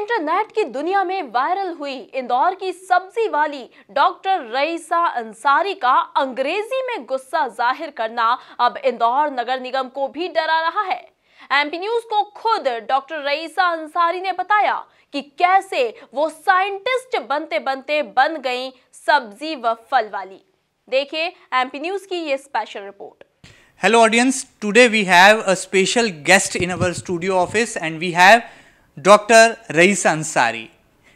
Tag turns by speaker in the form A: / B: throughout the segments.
A: Internet की दुनिया में वायरल हुई इंदौर की सब्जी वाली डॉक्टर रईसा अंसारी का अंग्रेजी में गुस्सा जाहिर करना अब इंदौर नगर निगम को भी डरा रहा है। एमपी न्यूज को खुद डॉक्टर रईसा अंसारी ने बताया कि कैसे वो साइंटिस्ट बनते बनते बन गईं सब्जी व फल वाली। देखिए एमपी न्यूज की ये special report.
B: Hello audience, today we have a special guest in our studio office and we have Dr. Raisa Ansari.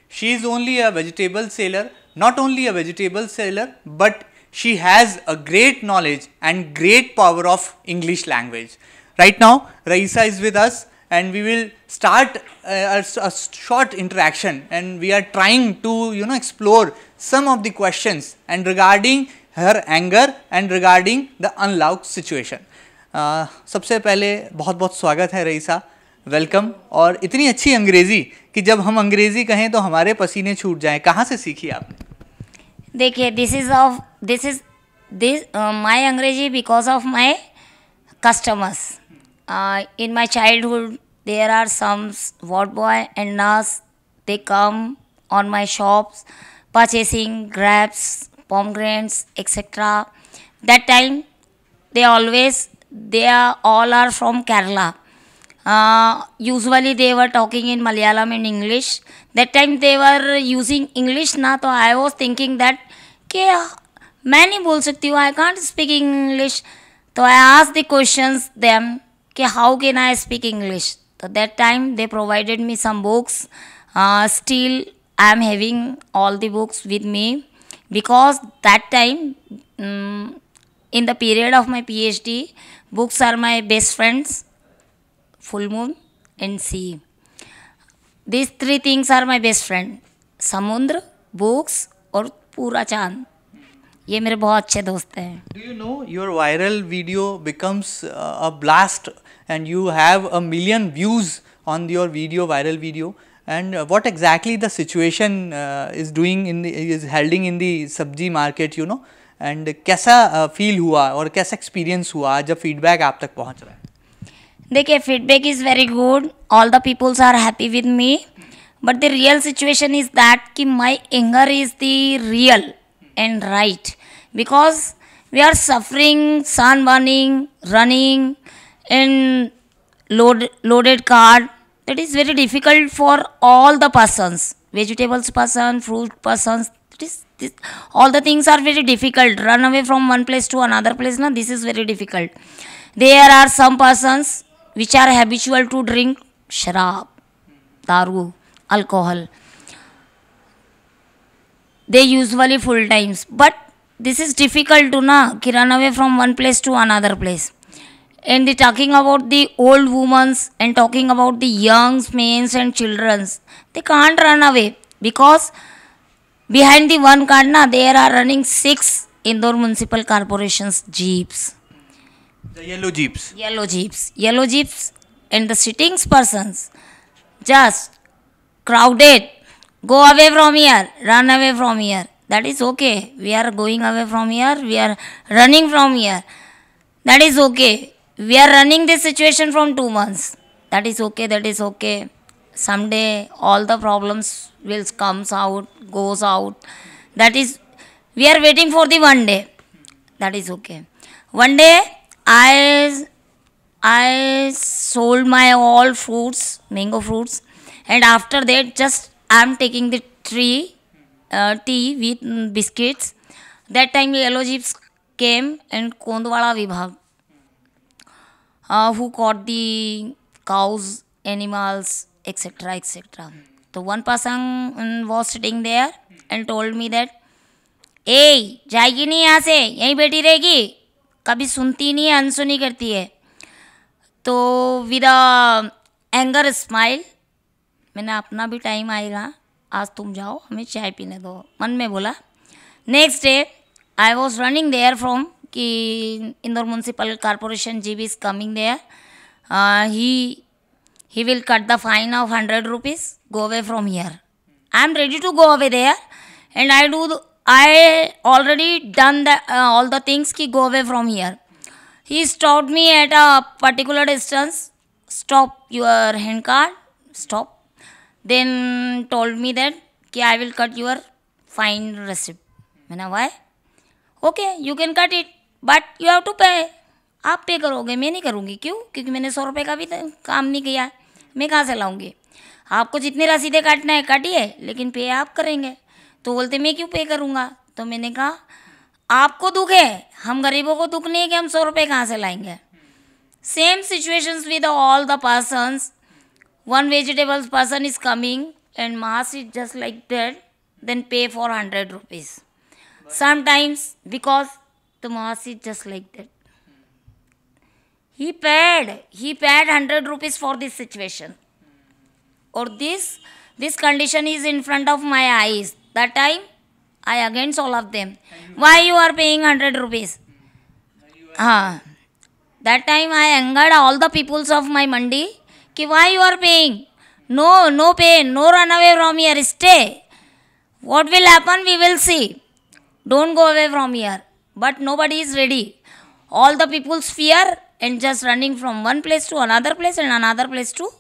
B: She is only a vegetable seller, not only a vegetable seller but she has a great knowledge and great power of English language. Right now Raisa is with us and we will start a short interaction and we are trying to explore some of the questions and regarding her anger and regarding the unlocked situation. सबसे पहले बहुत बहुत स्वागत है Raisa, welcome. और इतनी अच्छी अंग्रेज़ी कि जब हम अंग्रेज़ी कहें तो हमारे पसीने छूट जाएं, कहाँ से सीखी आपने?
C: देखिए this my अंग्रेजी because of my customers. In my childhood there are some ward boy and nurse, they come on my shops purchasing grapes, pomegranates, etc. That time they all are from Kerala. Usually they were talking in Malayalam and English. That time they were using English ना, तो I was thinking that कि मैं नहीं बोल सकती हूँ, I can't speak English. तो I asked the questions them कि how can I speak English. So that time they provided me some books. Still I am having all the books with me because that time in the period of my PhD, books are my best friends. Full moon and sea. These three things are my best friend. समुद्र, books और पूरा चांद. ये मेरे बहुत अच्छे दोस्त हैं.
B: Do you know your viral video becomes a blast and you have 1 million views on your viral video and what exactly the situation is holding in the sabji market and कैसा feel हुआ और कैसा experience हुआ जब feedback आप तक पहुँच रहा है?
C: देखिए feedback is very good, all the peoples are happy with me, but the real situation is that कि my anger is the real and right because we are suffering, sun burning, running in loaded cart. That is very difficult for all the persons, vegetables person, fruit persons. All the things are very difficult. Run away from one place to another place, na, this is very difficult. There are some persons which are habitual to drink sharab, daru, alcohol. They usually full times, but this is difficult to run away from one place to another place. And they talking about the old women and talking about the young men and children, they can't run away because behind the one car there are running 6 Indore Municipal Corporation's jeeps.
B: The yellow jeeps.
C: Yellow jeeps and the sitting persons just crowded. Go away from here, run away from here. That is okay. We are going away from here, we are running from here. That is okay. We are running this situation from 2 months. That is okay. Someday all the problems will comes out, goes out. That is, we are waiting for the one day. That is okay. One day I sold my all fruits, mango fruits, and after that just I am taking the tea with biscuits. That time yellow jeeps came and Kondwala Vibhag, who caught the cows, animals, etc. So one person was sitting there and told me that, "Hey, जाएगी नहीं यहाँ से, यहीं बैठी रहेगी, कभी सुनती नहीं है, अनसुनी करती है." तो with a anger smile, मैंने अपना भी टाइम आएगा, आज तुम जाओ, हमें चाय पीने दो, मन में बोला. Next day, I was running there from कि Indore Municipal Corporation GB is coming there. He will cut the fine of 100 rupees. Go away from here. I am ready to go away there, and I already done all the things. Ki go away from here. He stopped me at a particular distance. Stop your hand card. Stop. then told me that कि I will cut your fine receipt. मैंने why? Okay, you can cut it, but you have to pay. आप पे करोगे, मैं नहीं करूँगी. क्यों? क्योंकि मैंने 100 रुपये का भी काम नहीं किया है, मैं कहाँ से लाऊंगी. आपको जितनी रसीदें काटना है काटिए, लेकिन पे आप करेंगे. तो बोलते मैं क्यों पे करूँगा. तो मैंने कहा आपको दुख है, हम गरीबों को दुख नहीं है कि हम 100 रुपये कहाँ से लाएंगे. Same situations with all the persons. One vegetable person is coming and mass is just like that, then pay for 100 rupees. Sometimes because the mass is just like that. He paid 100 rupees for this situation. Or this condition is in front of my eyes. That time I against all of them. Why you are paying 100 rupees? That time I angered all the peoples of my mandi. Why you are paying? No pay, no run away from here, stay. What will happen, we will see. Don't go away from here. But nobody is ready. All the people's fear and just running from one place to another place and another place to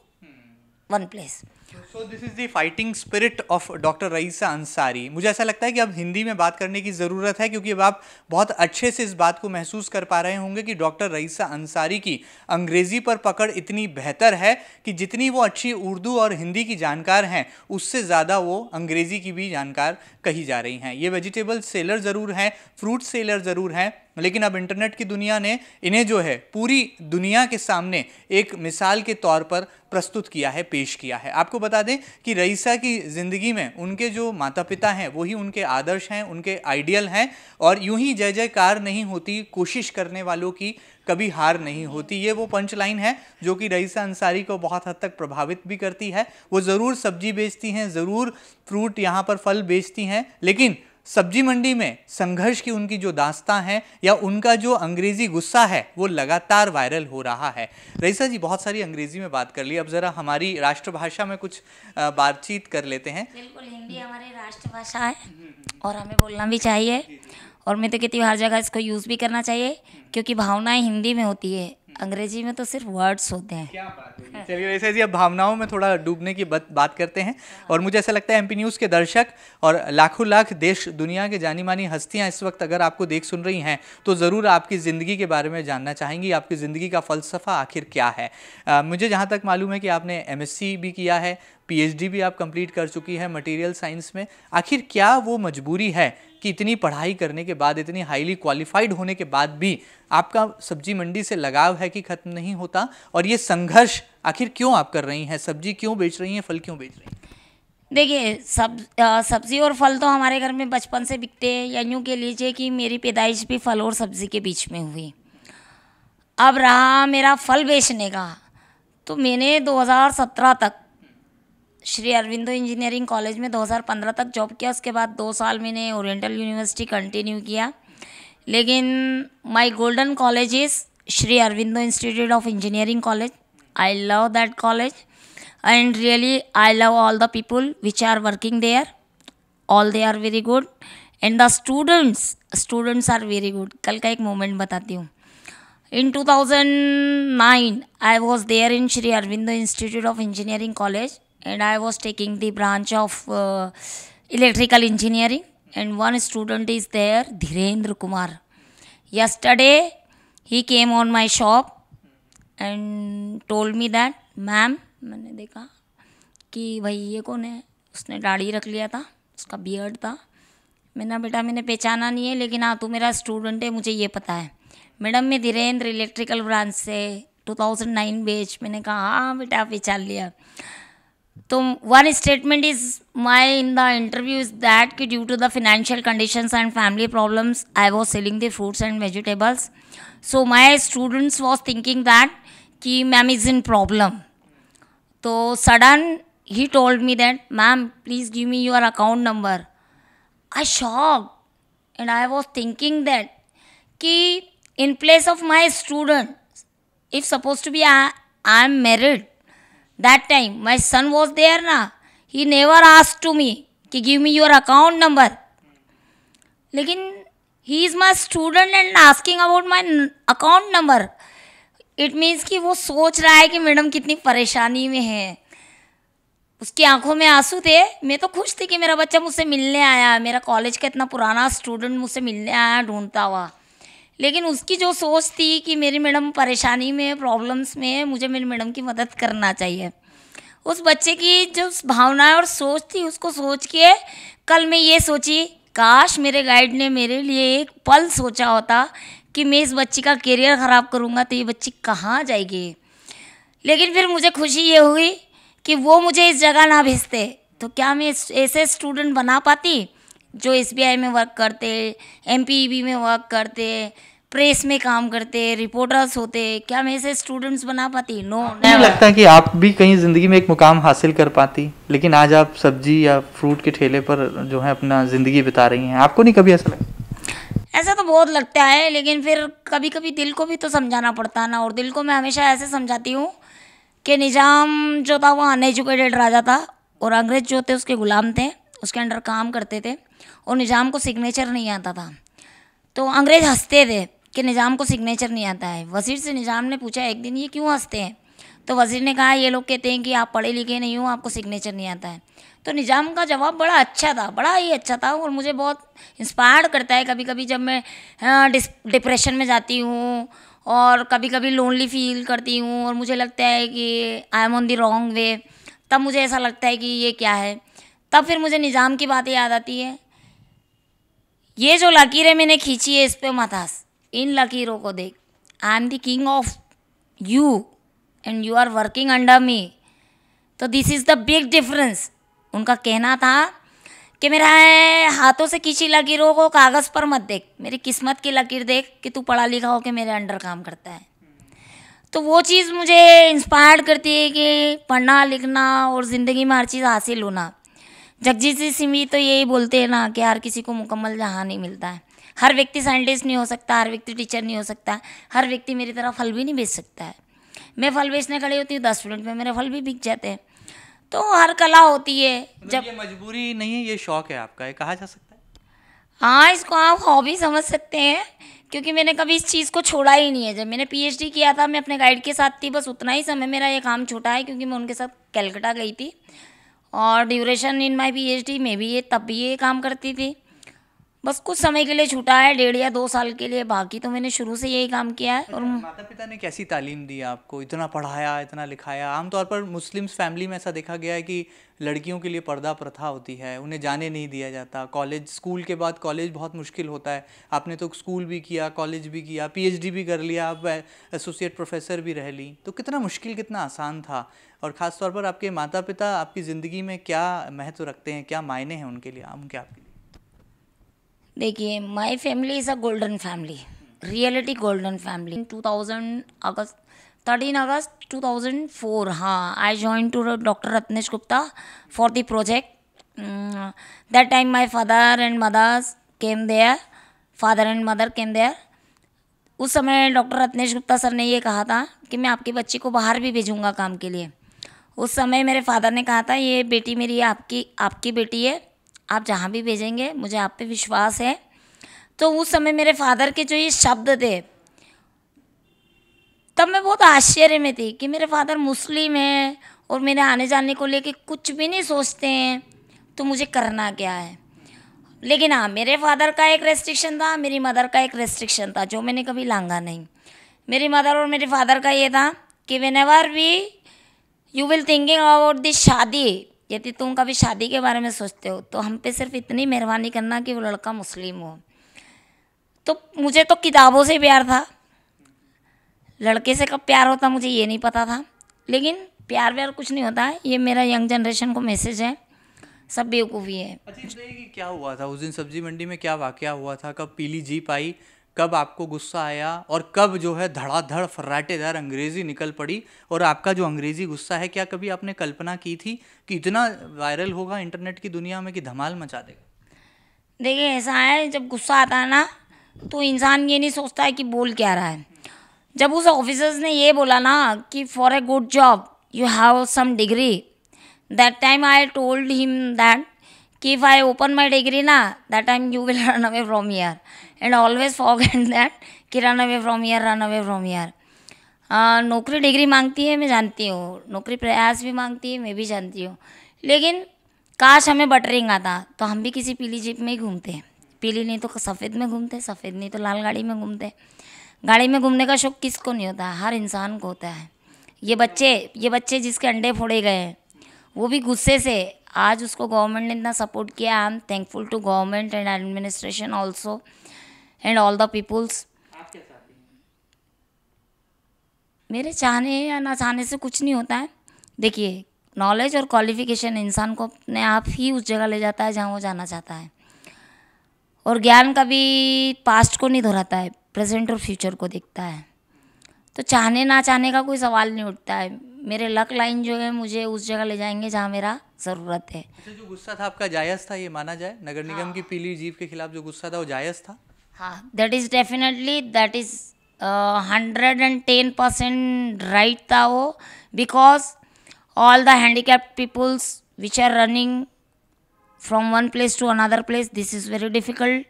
C: one place.
B: So this is the fighting spirit of doctor Raisa Ansari. मुझे ऐसा लगता है कि अब हिंदी में बात करने की ज़रूरत है, क्योंकि अब आप बहुत अच्छे से इस बात को महसूस कर पा रहे होंगे कि डॉक्टर रईसा अंसारी की अंग्रेज़ी पर पकड़ इतनी बेहतर है कि जितनी वो अच्छी उर्दू और हिंदी की जानकार हैं, उससे ज़्यादा वो अंग्रेज़ी की भी जानकार कही जा रही हैं. ये वेजिटेबल सेलर ज़रूर हैं, फ्रूट सेलर ज़रूर हैं, लेकिन अब इंटरनेट की दुनिया ने इन्हें जो है पूरी दुनिया के सामने एक मिसाल के तौर पर प्रस्तुत किया है, पेश किया है. आपको बता दें कि रईसा की ज़िंदगी में उनके जो माता पिता हैं वही उनके आदर्श हैं, उनके आइडियल हैं. और यूं ही जय जयकार नहीं होती, कोशिश करने वालों की कभी हार नहीं होती. ये वो पंच लाइन है जो कि रईसा अंसारी को बहुत हद तक प्रभावित भी करती है. वो ज़रूर सब्जी बेचती हैं, ज़रूर फ्रूट यहाँ पर फल बेचती हैं, लेकिन सब्जी मंडी में संघर्ष की उनकी जो दास्तां है या उनका जो अंग्रेज़ी गुस्सा है वो लगातार वायरल हो रहा है. रईसा जी, बहुत सारी अंग्रेज़ी में बात कर ली, अब ज़रा हमारी राष्ट्रभाषा में कुछ बातचीत कर लेते हैं.
C: बिल्कुल, हिंदी हमारी राष्ट्रभाषा है और हमें बोलना भी चाहिए, और मैं तो कहती हूँ हर जगह इसको यूज़ भी करना चाहिए, क्योंकि भावनाएं हिंदी में होती है, अंग्रेजी में तो सिर्फ वर्ड्स होते हैं.
B: क्या बात है. चलिए रईसा जी, अब भावनाओं में थोड़ा डूबने की बात करते हैं. और मुझे ऐसा लगता है एमपी न्यूज़ के दर्शक और लाखों लाख देश दुनिया के जानी मानी हस्तियां इस वक्त अगर आपको देख सुन रही हैं तो ज़रूर आपकी ज़िंदगी के बारे में जानना चाहेंगी. आपकी ज़िंदगी का फ़लसफ़ा आखिर क्या है. मुझे जहाँ तक मालूम है कि आपने MSc भी किया है, PhD भी आप कंप्लीट कर चुकी है मटेरियल साइंस में. आखिर क्या वो मजबूरी है कि इतनी पढ़ाई करने के बाद, इतनी हाईली क्वालिफाइड होने के बाद भी आपका सब्जी मंडी से लगाव है कि ख़त्म नहीं होता, और ये संघर्ष आखिर क्यों आप कर रही हैं? सब्जी क्यों बेच रही हैं, फल क्यों बेच रही हैं?
C: देखिए, सब्जी और फल तो हमारे घर में बचपन से बिकते हैं, या यूँ कह लीजिए कि मेरी पैदाइश भी फल और सब्जी के बीच में हुई. अब रहा मेरा फल बेचने का, तो मैंने 2017 तक श्री अरविंदो इंजीनियरिंग कॉलेज में 2015 तक जॉब किया. उसके बाद 2 साल मैंने ओरिएंटल यूनिवर्सिटी कंटिन्यू किया, लेकिन my golden college is Shri Aurobindo institute of engineering college. I love that college and really I love all the people which are working there. All they are very good and the students are very good. कल का एक moment बताती हूँ. In 2009 I was there in Shri Aurobindo Institute of Engineering College and I was taking the branch of electrical engineering, and one student is there, Dhirendra Kumar. Yesterday he came on my shop and told me that, ma'am, मैंने देखा कि भाई ये कौन है. उसने दाढ़ी रख लिया था, उसका बियर्ड था. मैंने बेटा मैंने पहचाना नहीं है, लेकिन हाँ तू मेरा स्टूडेंट है, मुझे ये पता है. मैडम मैं धीरेन्द्र इलेक्ट्रिकल ब्रांच से 2009 बैच. मैंने कहा हाँ बेटा पहचान लिया. तो one statement is my in the interview is that कि due to the financial conditions and family problems I was selling the fruits and vegetables. So my students was thinking that कि ma'am is in problem. तो sudden he told me that, ma'am please give me your account number. I shocked and I was thinking that कि in place of my student, if supposed to be I am married, that time my son was there na, he never asked to me कि give me your account number. लेकिन he is my student and asking about my account number. It means कि वो सोच रहा है कि madam कितनी परेशानी में है. उसकी आंखों में आंसू थे। मैं तो खुश थी कि मेरा बच्चा मुझसे मिलने आया, मेरा कॉलेज का इतना पुराना स्टूडेंट मुझसे मिलने आया ढूंढता हुआ। लेकिन उसकी जो सोच थी कि मेरी मैडम परेशानी में, प्रॉब्लम्स में, मुझे मेरी मैडम की मदद करना चाहिए, उस बच्चे की जो भावना और सोच थी, उसको सोच के कल मैं ये सोची, काश मेरे गाइड ने मेरे लिए एक पल सोचा होता कि मैं इस बच्ची का करियर ख़राब करूँगा तो ये बच्ची कहाँ जाएगी। लेकिन फिर मुझे खुशी ये हुई कि वो मुझे इस जगह ना भेजते तो क्या मैं ऐसे स्टूडेंट बना पाती जो SBI में वर्क करते, MPEB में वर्क करते, प्रेस में काम करते, रिपोर्टर्स होते, क्या मैं ऐसे स्टूडेंट्स बना पाती? नो,
B: नहीं लगता है कि आप भी कहीं ज़िंदगी में एक मुकाम हासिल कर पाती, लेकिन आज आप सब्जी या फ्रूट के ठेले पर जो है अपना ज़िंदगी बिता रही हैं? आपको नहीं कभी ऐसा लगता?
C: ऐसा तो बहुत लगता है, लेकिन फिर कभी कभी दिल को भी तो समझाना पड़ता है ना। और दिल को मैं हमेशा ऐसे समझाती हूँ कि निज़ाम जो था वो अनएजुकेटेड राजा था और अंग्रेज जो थे उसके गुलाम थे, उसके अंडर काम करते थे और निज़ाम को सिग्नेचर नहीं आता था। तो अंग्रेज हंसते थे कि निज़ाम को सिग्नेचर नहीं आता है। वज़ीर से निज़ाम ने पूछा एक दिन, ये क्यों हंसते हैं? तो वज़ीर ने कहा, ये लोग कहते हैं कि आप पढ़े लिखे नहीं हो, आपको सिग्नेचर नहीं आता है। तो निज़ाम का जवाब बड़ा अच्छा था, बड़ा ही अच्छा था और मुझे बहुत इंस्पायर करता है। कभी कभी जब मैं डिप्रेशन में जाती हूँ और कभी कभी लोनली फील करती हूँ और मुझे लगता है कि I am on the wrong way, तब मुझे ऐसा लगता है कि ये क्या है, तब फिर मुझे निज़ाम की बातें याद आती है। ये जो लकीरें मैंने खींची है इस पे मत हंस, इन लकीरों को देख। I am the king of you and you are working under me, तो this is the big difference. उनका कहना था कि मेरा हाथों से खींची लकीरों को कागज़ पर मत देख, मेरी किस्मत की लकीर देख कि तू पढ़ा लिखा हो के मेरे अंडर काम करता है। तो वो चीज़ मुझे इंस्पायर करती है कि पढ़ना लिखना और ज़िंदगी में हर चीज़ हासिल होना। जगजीत सिंह भी तो यही बोलते हैं ना कि हर किसी को मुकम्मल जहां नहीं मिलता है। हर व्यक्ति साइंटिस्ट नहीं हो सकता, हर व्यक्ति टीचर नहीं हो सकता, हर व्यक्ति मेरी तरह फल भी नहीं बेच सकता है। मैं फल बेचने खड़ी होती हूँ, 10 मिनट में मेरे फल भी बिक जाते हैं। तो हर कला होती है। जब
B: ये मजबूरी नहीं है, ये शौक है आपका, ये कहा जा सकता है?
C: हाँ, इसको आप हॉबी समझ सकते हैं क्योंकि मैंने कभी इस चीज़ को छोड़ा ही नहीं है। जब मैंने PhD किया था मैं अपने गाइड के साथ थी, बस उतना ही समय मेरा ये काम छूटा है क्योंकि मैं उनके साथ कलकत्ता गई थी और ड्यूरेशन इन माय PhD में भी ये तब भी ये काम करती थी। बस कुछ समय के लिए छूटा है, 1.5 या 2 साल के लिए, बाकी तो मैंने शुरू से यही काम किया है। और
B: माता पिता ने कैसी तालीम दी आपको, इतना पढ़ाया, इतना लिखाया? आमतौर पर मुस्लिम्स फैमिली में ऐसा देखा गया है कि लड़कियों के लिए पर्दा प्रथा होती है, उन्हें जाने नहीं दिया जाता। कॉलेज, स्कूल के बाद कॉलेज बहुत मुश्किल होता है। आपने तो स्कूल भी किया, कॉलेज भी किया, PhD भी कर लिया, आप एसोसिएट प्रोफेसर भी रह ली, तो कितना मुश्किल, कितना आसान था? और ख़ास तौर पर आपके माता पिता आपकी ज़िंदगी में क्या महत्व रखते हैं, क्या मायने हैं उनके लिए, उनके आपके लिए?
C: देखिए, my family is a golden family, reality golden family. In 13 August 2004, हाँ, I join to doctor Ratnesh Gupta for the project. That time my father and mothers came there, father and mother came there. उस समय doctor Ratnesh Gupta sir ने ये कहा था कि मैं आपकी बच्ची को बाहर भी भेजूंगा काम के लिए। उस समय मेरे फादर ने कहा था, ये बेटी मेरी आपकी बेटी है, आप जहाँ भी भेजेंगे मुझे आप पे विश्वास है। तो उस समय मेरे फादर के जो ये शब्द थे, तब मैं बहुत आश्चर्य में थी कि मेरे फादर मुस्लिम हैं और मेरे आने जाने को लेके कुछ भी नहीं सोचते हैं, तो मुझे करना क्या है। लेकिन हाँ, मेरे फादर का एक रेस्ट्रिक्शन था, मेरी मदर का एक रेस्ट्रिक्शन था जो मैंने कभी लांघा नहीं। मेरी मदर और मेरे फादर का ये था कि whenever we you will thinking about this shaadi, यदि तुम कभी शादी के बारे में सोचते हो तो हम पे सिर्फ इतनी मेहरबानी करना कि वो लड़का मुस्लिम हो। तो मुझे तो किताबों से प्यार था, लड़के से कब प्यार होता मुझे ये नहीं पता था। लेकिन प्यार व्यार कुछ नहीं होता है, ये मेरा यंग जनरेशन को मैसेज है, सब बेवकूफ़ी है।
B: अच्छा, बताइए कि क्या हुआ था उस दिन सब्जी मंडी में, क्या वाकया हुआ था? कब पीली जीप आई, कब आपको गुस्सा आया और कब जो है धड़ाधड़ फर्राटेदार अंग्रेज़ी निकल पड़ी? और आपका जो अंग्रेज़ी गुस्सा है, क्या कभी आपने कल्पना की थी कि इतना वायरल होगा इंटरनेट की दुनिया में कि धमाल मचा देगा?
C: देखिए, ऐसा है, जब गुस्सा आता है ना तो इंसान ये नहीं सोचता है कि बोल क्या रहा है। जब उस ऑफिसर्स ने ये बोला ना कि for a good job you have some degree, that time I told him that कि if I open my degree ना, that time you will run away from here and always forget that कि run away from here, run away from here. नौकरी degree मांगती है, मैं जानती हूँ, नौकरी प्रयास भी मांगती है, मैं भी जानती हूँ, लेकिन काश हमें बटरिंग आता तो हम भी किसी पीली जीप में ही घूमते हैं। पीली नहीं तो सफ़ेद में घूमते, सफ़ेद नहीं तो लाल गाड़ी में घूमते। गाड़ी में घूमने का शौक किसको नहीं होता, हर इंसान को होता है। ये बच्चे जिसके अंडे फोड़े गए हैं वो भी गुस्से से, आज उसको गवर्नमेंट ने इतना सपोर्ट किया। I am thankful to government and administration also and all the peoples. मेरे चाहने या ना चाहने से कुछ नहीं होता है। देखिए, नॉलेज और क्वालिफिकेशन इंसान को अपने आप ही उस जगह ले जाता है जहाँ वो जाना चाहता है। और ज्ञान कभी पास्ट को नहीं दोहराता है, प्रेजेंट और फ्यूचर को देखता है। तो चाहने ना चाहने का कोई सवाल नहीं उठता है। मेरे लक लाइन जो है मुझे उस जगह ले जाएंगे जहाँ मेरा ज़रूरत है।
B: अच्छा, जो गुस्सा था आपका जायज़ था, ये माना जाए? नगर निगम की पीली जीप के खिलाफ जो गुस्सा था वो जायज़ था?
C: हाँ, that is definitely, that is 110% right था वो। Because all the handicapped peoples which are running from one place to another place, this is very difficult.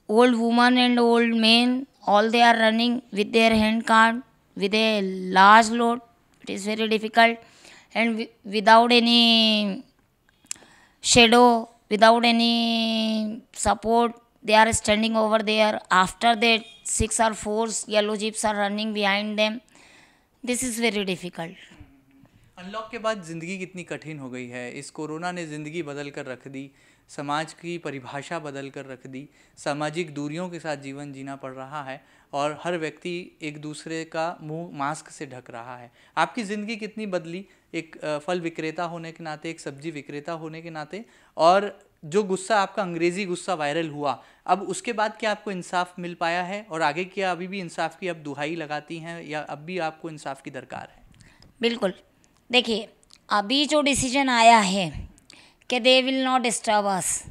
C: Old woman and old men, all they are running with their hand cart with a large load. It is very difficult, and without any shadow, without any support, they are standing over there. After that, 6 or 4 yellow jeeps are running behind them. This is very difficult.
B: Unlock के बाद ज़िंदगी कितनी कठिन हो गई है। इस corona ने ज़िंदगी बदल कर रख दी, समाज की परिभाषा बदल कर रख दी, सामाजिक दूरियों के साथ जीवन जीना पड़ रहा है और हर व्यक्ति एक दूसरे का मुंह मास्क से ढक रहा है। आपकी ज़िंदगी कितनी बदली, एक फल विक्रेता होने के नाते, एक सब्जी विक्रेता होने के नाते, और जो गुस्सा आपका अंग्रेज़ी गुस्सा वायरल हुआ, अब उसके बाद क्या आपको इंसाफ मिल पाया है? और आगे क्या अभी भी इंसाफ की अब दुहाई लगाती हैं या अब भी आपको इंसाफ की दरकार है?
C: बिल्कुल। देखिए, अभी जो डिसीजन आया है कि they will not disturb us,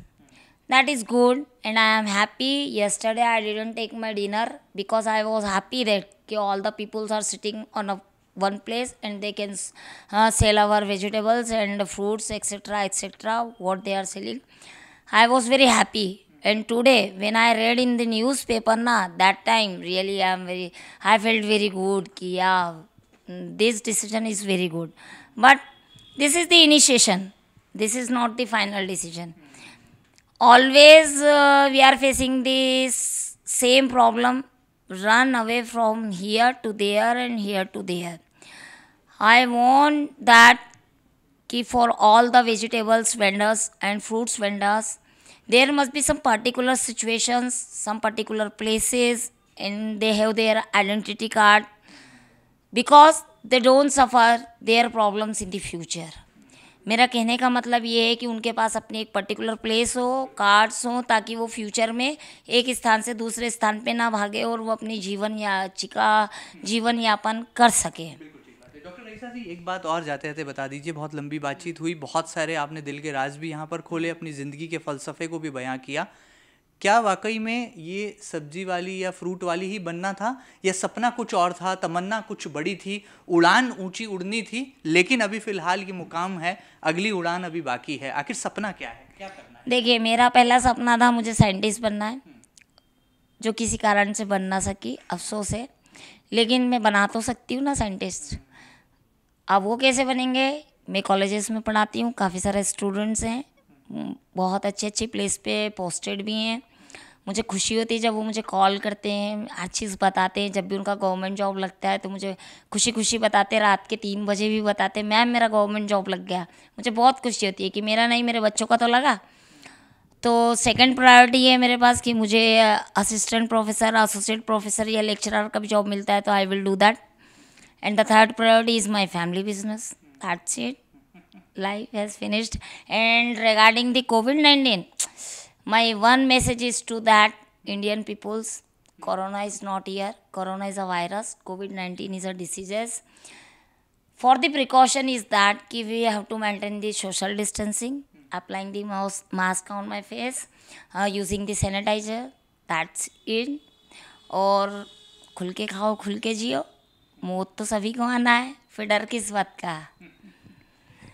C: that is good and I am happy. Yesterday I didn't take my dinner because I was happy that कि all the peoples are sitting on a one place and they can sell our vegetables and fruits etc what they are selling. I was very happy, and today when I read in the newspaper that time really I felt very good कि yeah, this decision is very good, but this is the initiation, this is not the final decision. Always we are facing this same problem, run away from here to there and here to there. I want that कि for all the vegetables vendors and fruits vendors, there must be some particular situations, some particular places, and they have their identity card because they don't suffer their problems in the future. मेरा कहने का मतलब ये है कि उनके पास अपनी एक पर्टिकुलर प्लेस हो, कार्ड्स हो, ताकि वो फ्यूचर में एक स्थान से दूसरे स्थान पे ना भागे और वो अपनी जीवन यापन कर सके।
B: डॉक्टर रईसा जी, एक बात और जाते जाते बता दीजिए, बहुत लंबी बातचीत हुई, बहुत सारे आपने दिल के राज भी यहाँ पर खोले, अपनी ज़िंदगी के फ़लसफ़े को भी बयां किया। क्या वाकई में ये सब्जी वाली या फ्रूट वाली ही बनना था, या सपना कुछ और था, तमन्ना कुछ बड़ी थी, उड़ान ऊंची उड़नी थी, लेकिन अभी फ़िलहाल ये मुकाम है, अगली उड़ान अभी बाकी है? आखिर सपना क्या है, क्या करना है?
C: देखिए, मेरा पहला सपना था मुझे साइंटिस्ट बनना है, जो किसी कारण से बन ना सकी, अफसोस है। लेकिन मैं बना तो सकती हूँ ना साइंटिस्ट। अब वो कैसे बनेंगे? मैं कॉलेजेस में पढ़ाती हूँ, काफ़ी सारे स्टूडेंट्स हैं, बहुत अच्छी प्लेस पे पोस्टेड भी हैं। मुझे खुशी होती है जब वो मुझे कॉल करते हैं, हर चीज़ बताते हैं। जब भी उनका गवर्नमेंट जॉब लगता है तो मुझे खुशी बताते हैं, रात के 3 बजे भी बताते हैं, मैम मेरा गवर्नमेंट जॉब लग गया। मुझे बहुत खुशी होती है कि मेरा नहीं, मेरे बच्चों का तो लगा। तो सेकंड प्रायोरिटी है मेरे पास कि मुझे असिस्टेंट प्रोफेसर, एसोसिएट प्रोफेसर या लेक्चरर का भी जॉब मिलता है तो I will do that. And the third priority is my family business. That's it. Life has finished. And regarding the COVID-19, my one message is to that Indian peoples: Corona is not here. Corona is a virus. COVID-19 is a disease. For the precaution is that कि we have to maintain the social distancing, applying the mask on my face, using the sanitizer. That's it. और खुल के खाओ, खुल के जियो। मौत तो सभी को आना है, फिर डर किस बात का।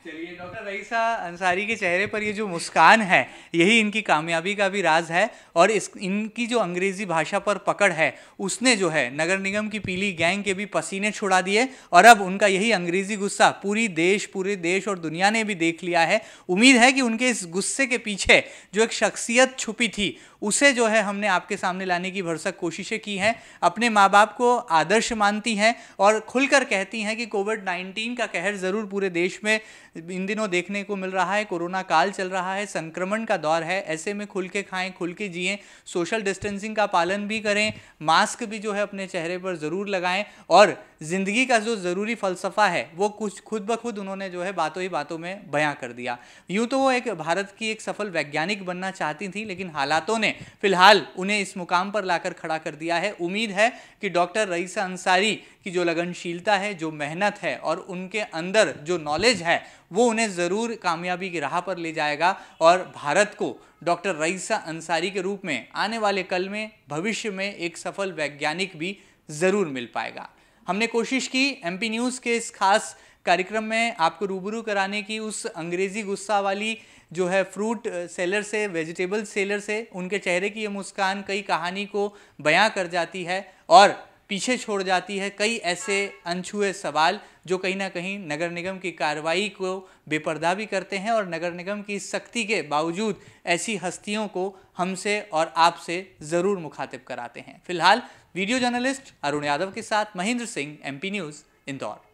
B: चलिए, डॉक्टर रईसा अंसारी के चेहरे पर ये जो मुस्कान है यही इनकी कामयाबी का भी राज है, और इनकी जो अंग्रेजी भाषा पर पकड़ है उसने जो है नगर निगम की पीली गैंग के भी पसीने छुड़ा दिए, और अब उनका यही अंग्रेजी गुस्सा पूरे देश और दुनिया ने भी देख लिया है। उम्मीद है कि उनके इस गुस्से के पीछे जो एक शख्सियत छुपी थी उसे जो है हमने आपके सामने लाने की भरसक कोशिशें की हैं। अपने माँ बाप को आदर्श मानती हैं और खुलकर कहती हैं कि कोविड-19 का कहर ज़रूर पूरे देश में इन दिनों देखने को मिल रहा है। कोरोना काल चल रहा है, संक्रमण का दौर है, ऐसे में खुल के खाएं, खुल के जिएं, सोशल डिस्टेंसिंग का पालन भी करें, मास्क भी जो है अपने चेहरे पर ज़रूर लगाएं, और ज़िंदगी का जो ज़रूरी फ़लसफ़ा है वो कुछ खुद ब खुद उन्होंने जो है बातों ही बातों में बयां कर दिया। यूँ तो वो एक भारत की एक सफल वैज्ञानिक बनना चाहती थी, लेकिन हालातों ने फिलहाल उन्हें इस मुकाम पर लाकर खड़ा कर दिया है। उम्मीद है कि डॉक्टर रईसा अंसारी की जो लगनशीलता है, जो मेहनत है और उनके अंदर जो नॉलेज है वो उन्हें ज़रूर कामयाबी की राह पर ले जाएगा, और भारत को डॉक्टर रईसा अंसारी के रूप में आने वाले कल में, भविष्य में एक सफल वैज्ञानिक भी ज़रूर मिल पाएगा। हमने कोशिश की एमपी न्यूज़ के इस खास कार्यक्रम में आपको रूबरू कराने की उस अंग्रेज़ी गुस्सा वाली जो है फ्रूट सेलर से, वेजिटेबल सेलर से। उनके चेहरे की ये मुस्कान कई कहानी को बयां कर जाती है और पीछे छोड़ जाती है कई ऐसे अनछुए सवाल जो कहीं ना कहीं नगर निगम की कार्रवाई को बेपर्दा भी करते हैं, और नगर निगम की सख्ती के बावजूद ऐसी हस्तियों को हमसे और आपसे ज़रूर मुखातिब कराते हैं। फिलहाल वीडियो जर्नलिस्ट अरुण यादव के साथ महेंद्र सिंह, एमपी न्यूज़, इंदौर।